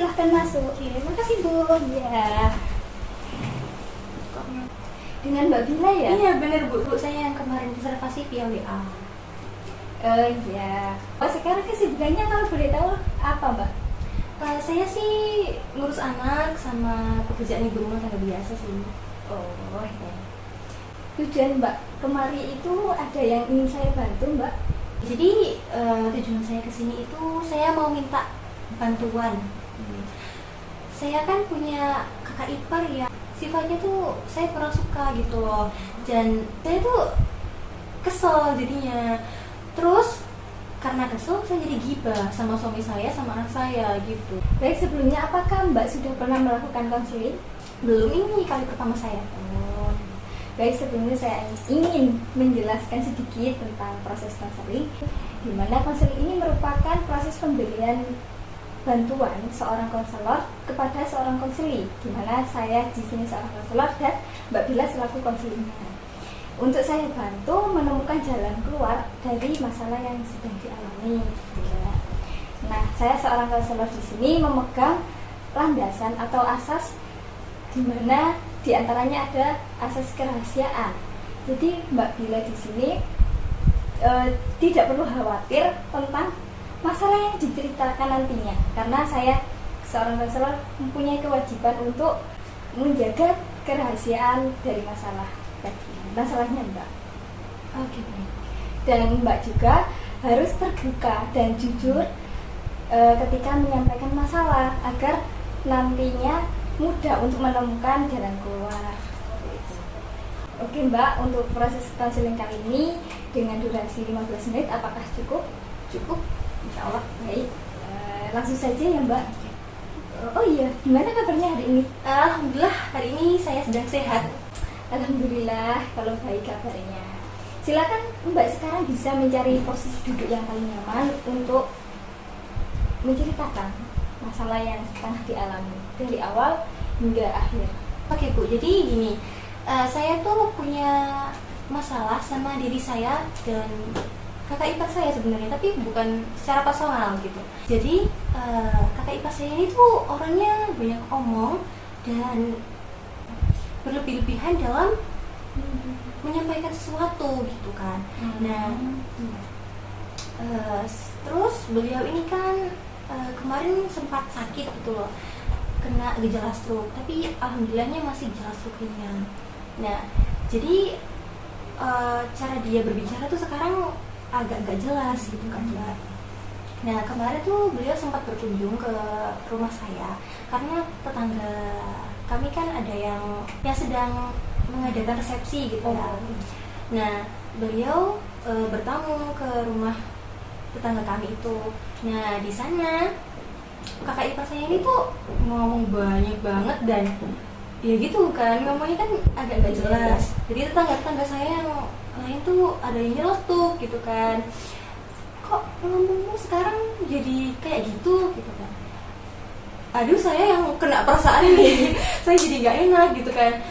silahkan masuk. Oke, makasih Bu. Ya. Dengan Mbak Bila ya? Iya bener Bu, saya yang kemarin reservasi via WA. Oh iya. Oh sekarang kesibukannya kalau boleh tahu apa Mbak? Saya sih ngurus anak sama pekerjaan ibu rumah tangga biasa sih. Oh ya. Tujuan Mbak kemari itu ada yang ingin saya bantu Mbak? Jadi tujuan saya kesini itu saya mau minta bantuan. Saya kan punya kakak ipar ya, sifatnya tuh saya kurang suka gitu loh. Dan saya tuh kesel jadinya. Terus karena kesel saya jadi gibah sama suami saya sama anak saya gitu. Baik, sebelumnya apakah Mbak sudah pernah melakukan konseling? Belum, ini kali pertama saya. Oh. Baik, sebelumnya saya ingin menjelaskan sedikit tentang proses konseling. Di mana konseling ini merupakan proses pemberian bantuan seorang konselor kepada seorang konseli, di mana saya di sini seorang konselor dan Mbak Bila selaku konselingnya. Untuk saya bantu menemukan jalan keluar dari masalah yang sedang dialami. Nah, saya seorang konselor di sini memegang landasan atau asas, di mana diantaranya ada asas kerahasiaan. Jadi Mbak Bila di sini tidak perlu khawatir tentang masalah yang diceritakan nantinya, karena saya seorang konselor mempunyai kewajiban untuk menjaga kerahasiaan dari masalah tadi, masalahnya Mbak. Oke, baik. Dan Mbak juga harus terbuka dan jujur ketika menyampaikan masalah agar nantinya mudah untuk menemukan jalan keluar. Oke Mbak, untuk proses konseling kali ini dengan durasi 15 menit apakah cukup? Cukup? Insya Allah. Baik, langsung saja ya Mbak. Oh iya, gimana kabarnya hari ini? Alhamdulillah hari ini saya sedang sehat. Alhamdulillah kalau baik kabarnya. Silakan Mbak sekarang bisa mencari posisi duduk yang paling nyaman untuk menceritakan masalah yang tengah dialami dari awal hingga akhir. Oke Bu, jadi gini, saya tuh punya masalah sama diri saya dan kakak ipar saya sebenarnya, tapi bukan secara personal gitu. Jadi kakak ipar saya ini tuh orangnya banyak omong dan berlebih-lebihan dalam menyampaikan sesuatu gitu kan. Nah, terus beliau ini kan kemarin sempat sakit gitu loh, kena gejala stroke, tapi alhamdulillahnya masih gejala stroke ringan. Nah, jadi cara dia berbicara tuh sekarang agak gak jelas gitu kan ya. Nah, kemarin tuh beliau sempat berkunjung ke rumah saya karena tetangga kami kan ada yang sedang mengadakan resepsi gitu ya. Nah, beliau bertamu ke rumah tetangga kami itu. Nah, di sana kakak ipar saya ini tuh ngomong banyak banget dan ya gitu kan, ngomongnya kan agak gak jelas. Jadi tetangga saya yang lain tuh ada yang nyeletuk gitu kan, kok ngomongmu sekarang jadi kayak gitu kan. Aduh, saya yang kena perasaan ini saya jadi gak enak gitu kan.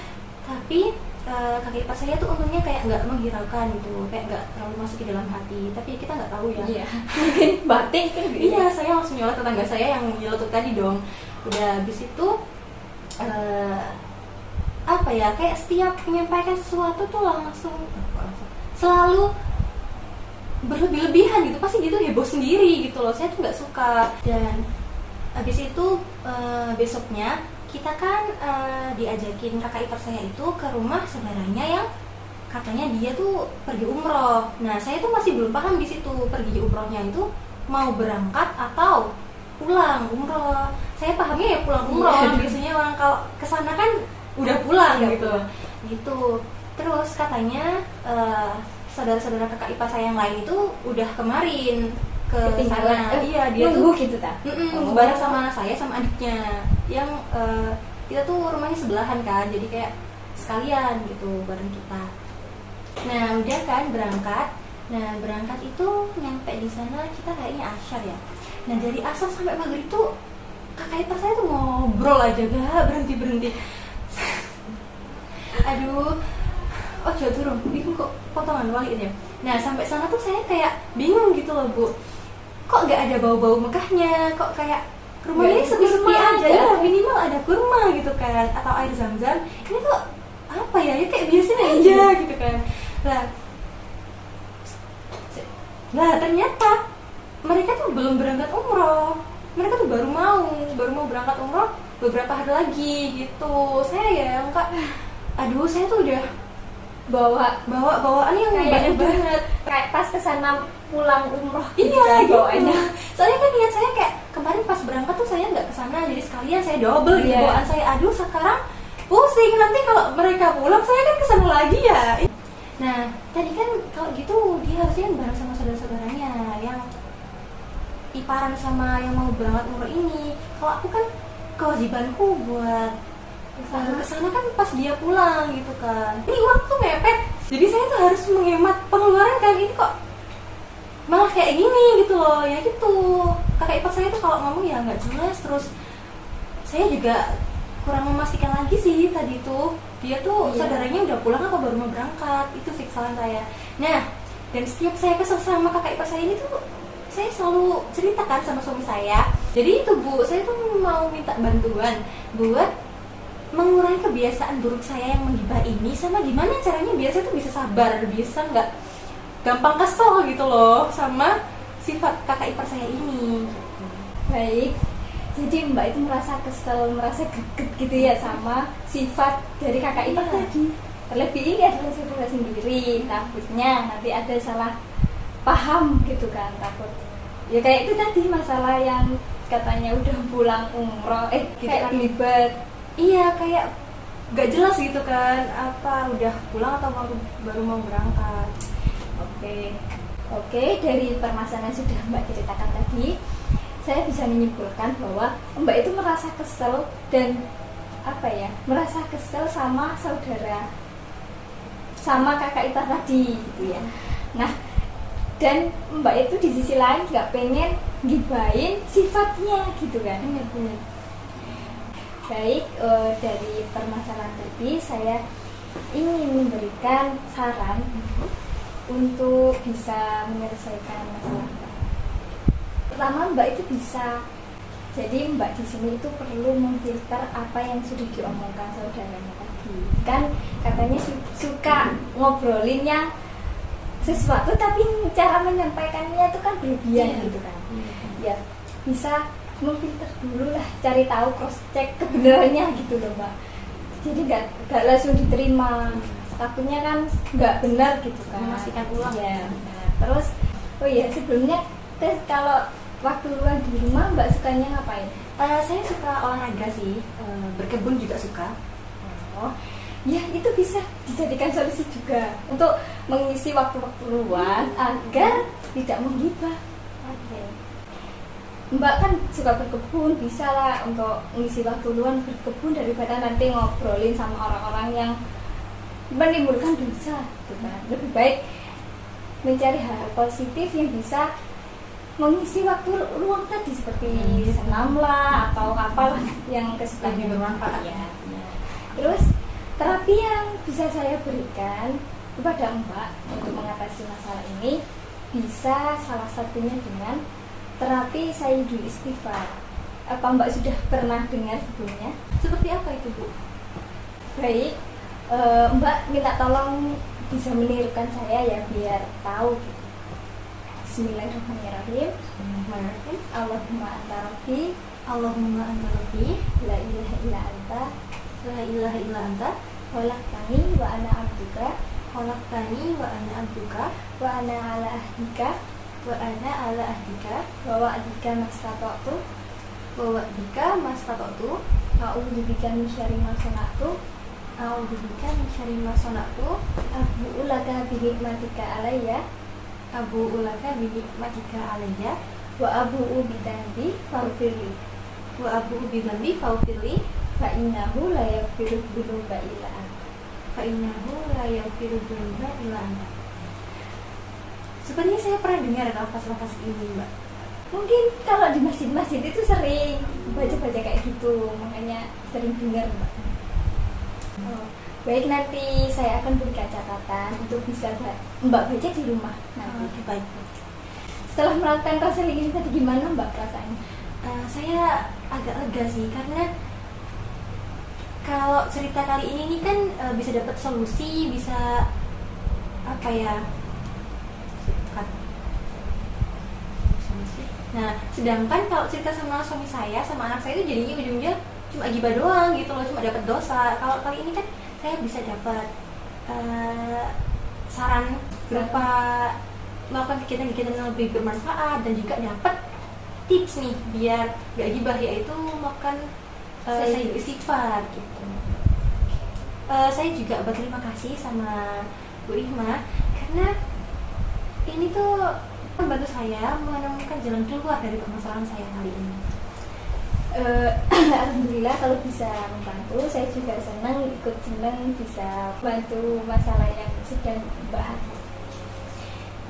Tapi kakak ipar saya tuh untungnya kayak nggak menghiraukan gitu, kayak nggak terlalu masuk ke dalam hati. Tapi kita nggak tahu ya. Iya. Mungkin batin kan gitu. Iya, saya langsung nyolot tetangga saya yang nyeletuk tadi dong. Udah habis itu apa ya, kayak setiap menyampaikan sesuatu tuh langsung selalu berlebih-lebihan gitu, pasti gitu heboh sendiri gitu loh. Saya tuh nggak suka. Dan habis itu besoknya kita kan diajakin kakak ipar saya itu ke rumah saudaranya yang katanya dia tuh pergi umroh. Nah, saya tuh masih belum paham di situ pergi umrohnya itu mau berangkat atau pulang umroh. Saya pahamnya ya pulang umroh. Biasanya orang kalau kesana kan udah pulang gitu. Gitu. Terus katanya saudara-saudara kakak ipar saya yang lain itu udah kemarin ke sana. Iya, dia tuh gitu ta. Bareng sama saya sama adiknya yang kita tuh rumahnya sebelahan kan, jadi kayak sekalian gitu bareng kita. Nah, udah kan berangkat. Nah, berangkat itu nyampe di sana kita kayaknya asyar ya. Nah, dari asar sampai maghrib tuh kakak ipar saya tuh ngobrol aja gak berhenti. Aduh, oh jauh turun, bingung kok potongan wali ini ya. Nah, sampai sana tuh saya kayak bingung gitu loh Bu, kok nggak ada bau-bau Mekahnya, kok kayak rumahnya Nggak, sepi-sepi kurma aja aja. ya, minimal ada kurma gitu kan, atau air zam-zam. Ini tuh apa ya, ya kayak biasa aja gitu kan. Lah ternyata mereka tuh belum berangkat umroh, mereka tuh baru mau berangkat umroh beberapa hari lagi gitu. Saya ya yang kak, aduh saya tuh udah bawaan yang Kayak banyak udah banget. kayak pas kesana pulang umroh Iya kan gitu. bawaannya. Soalnya kan niat saya kayak kemarin pas berangkat tuh saya nggak kesana, jadi sekalian saya double gitu Iya. bawaan saya. Aduh sekarang pusing, nanti kalau mereka pulang saya kan kesana lagi ya. Nah tadi kan kalau gitu dia harusnya bareng sama saudara-saudaranya yang iparan sama yang mau berangkat umroh ini. Kalau aku kan kewajibanku buat kesana kan pas dia pulang gitu kan. Ini uang tuh mepet, jadi saya tuh harus menghemat pengeluaran kan. Ini kok malah kayak gini gitu loh. Ya gitu, kakak ipar saya tuh kalau ngomong ya nggak jelas. Terus saya juga kurang memastikan lagi sih tadi tuh dia tuh Iya. saudaranya udah pulang apa baru mau berangkat. Itu sih kesalahan saya. Nah dan setiap saya kesel sama kakak ipar saya ini tuh saya selalu ceritakan sama suami saya. Jadi itu Bu, saya tuh mau minta bantuan buat mengurangi kebiasaan buruk saya yang menggibah ini, sama gimana caranya biar saya tuh bisa sabar, bisa nggak gampang kesel gitu loh sama sifat kakak ipar saya ini. Baik, jadi Mbak itu merasa kesel, merasa greget gitu ya sama sifat dari kakak ipar Iya. tadi. Terlebih ini adalah saudara sendiri, takutnya nanti ada salah paham gitu kan, takut. Ya kayak itu tadi masalah yang katanya udah pulang umroh, Gitu kayak kan. ribet. Iya kayak nggak jelas gitu kan, apa udah pulang atau baru mau berangkat. Oke, dari permasalahan yang sudah Mbak ceritakan tadi, saya bisa menyimpulkan bahwa Mbak itu merasa kesel dan merasa kesel sama saudara, sama kakak ipar tadi gitu ya. Nah, dan Mbak itu di sisi lain nggak pengen gibahin sifatnya gitu kan. Bener. Baik, dari permasalahan tadi saya ingin memberikan saran untuk bisa menyelesaikan masalah Mbak. Pertama, Mbak itu bisa, jadi Mbak di sini itu perlu memfilter apa yang sudah diomongkan saudaranya tadi. Kan katanya suka ngobrolinnya sesuatu tapi cara menyampaikannya itu kan berlebihan Iya. gitu kan. Ya, bisa memfilter dulu lah, cari tahu, cross check kebenarannya gitu loh Mbak. Jadi nggak langsung diterima, takutnya kan nggak benar gitu kan. Memastikan ulang. Ya, benar. Terus oh iya sebelumnya kalau waktu luang di rumah Mbak sukanya ngapain? Saya suka olahraga sih, berkebun juga suka. Oh, ya itu bisa dijadikan solusi juga untuk mengisi waktu-waktu luang agar tidak menggibah. Mbak kan suka berkebun, bisa lah untuk mengisi waktu luang berkebun daripada nanti ngobrolin sama orang-orang yang menimbulkan dosa gitu kan. Lebih baik mencari hal positif yang bisa mengisi waktu luang tadi, seperti senam lah atau apalah yang kesukaan Lebih bermanfaat. ya. Terus terapi yang bisa saya berikan kepada Mbak untuk mengatasi masalah ini bisa salah satunya dengan terapi Sayyidul Istighfar. Apa Mbak sudah pernah dengar sebelumnya? Seperti apa itu Bu? Baik, Mbak minta tolong bisa menirukan saya ya biar tahu. Bismillahirrahmanirrahim. Allahumma anta rabbi, Allahumma anta rabbi, la ilaha illa anta, la ilaha illa anta, khalaqtani wa ana abduka, khalaqtani wa ana abduka, wa ana ala ahdika wa ana ala ahdika, wa wa'dika mastata'tu, wa wa'dika mastata'tu, a'udzubika min syarri ma sana'tu, a'udzubika min syarri ma sana'tu, abu'u laka bi nikmatika alayya, abu'u laka bi nikmatika alayya, wa abu'u bi dhanbi faghfirli, wa abu'u bi dhanbi faghfirli, fa innahu la yaghfiru dzunuba illa anta. fa innahu la yaghfiru dzunuba illa anta. Sepertinya saya pernah dengar lafaz-lafaz ini, Mbak. Mungkin kalau di masjid-masjid itu sering baca-baca kayak gitu, makanya sering dengar Mbak. Oh, baik, nanti saya akan berikan catatan untuk bisa Mbak baca di rumah nanti. Baik. Setelah melakukan counseling ini tadi gimana Mbak perasaannya? saya agak lega sih, karena kalau cerita kali ini nih kan bisa dapat solusi, bisa apa ya, solusi. Nah, sedangkan kalau cerita sama suami saya, sama anak saya itu jadinya ujungnya cuma gibah doang gitu loh, cuma dapat dosa. Kalau kali ini kan saya bisa dapat saran berupa melakukan kegiatan-kegiatan yang lebih bermanfaat, dan juga dapat tips nih biar gak gibah, yaitu melakukan saya istighfar gitu. Saya juga berterima kasih sama Bu Rihma karena ini tuh membantu saya menemukan jalan keluar dari permasalahan saya kali ini. Alhamdulillah kalau bisa membantu, saya juga ikut senang bisa bantu masalah yang sedang dibahas.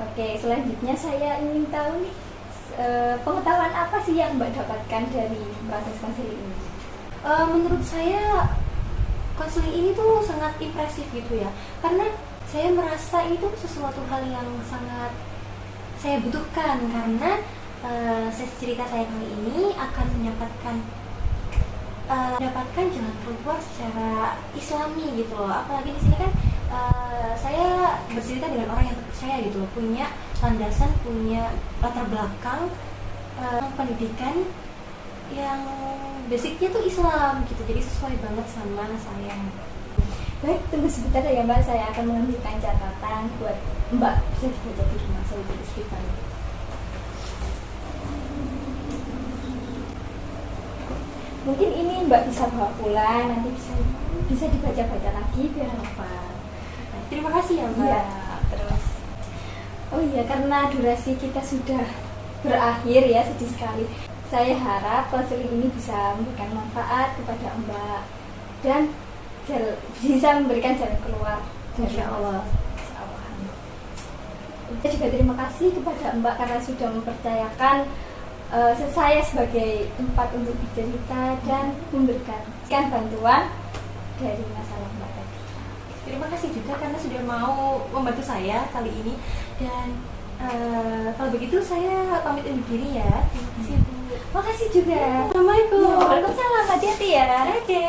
Oke, selanjutnya saya ingin tahu nih, pengetahuan apa sih yang Mbak dapatkan dari proses konseling ini? Menurut saya konseling ini tuh sangat impresif gitu ya, karena saya merasa itu sesuatu hal yang sangat saya butuhkan, karena sesi cerita saya kali ini akan mendapatkan jalan keluar secara islami gitu loh. Apalagi di sini kan saya bercerita dengan orang yang terpercaya gitu loh, punya landasan, punya latar belakang pendidikan yang basicnya tuh Islam gitu, jadi sesuai banget sama saya. Baik, tunggu sebentar ya Mbak, saya akan mengambilkan catatan buat Mbak, bisa dibaca di rumah saya di istighfar. Mungkin ini Mbak bisa bawa pulang, nanti bisa dibaca-baca lagi biar hafal. Terima kasih ya Mbak. Ya, terus. Oh iya, karena durasi kita sudah berakhir ya, sedih sekali. Saya harap konseling ini bisa memberikan manfaat kepada Mbak dan bisa memberikan jalan keluar. Insya Allah. Saya juga terima kasih kepada Mbak karena sudah mempercayakan saya sebagai tempat untuk bercerita dan memberikan bantuan dari masalah Mbak tadi. Terima kasih juga karena sudah mau membantu saya kali ini, dan kalau begitu saya pamit undur diri ya. Terima kasih Bu. Makasih juga. Assalamualaikum. Waalaikumsalam, hati-hati ya. Oke.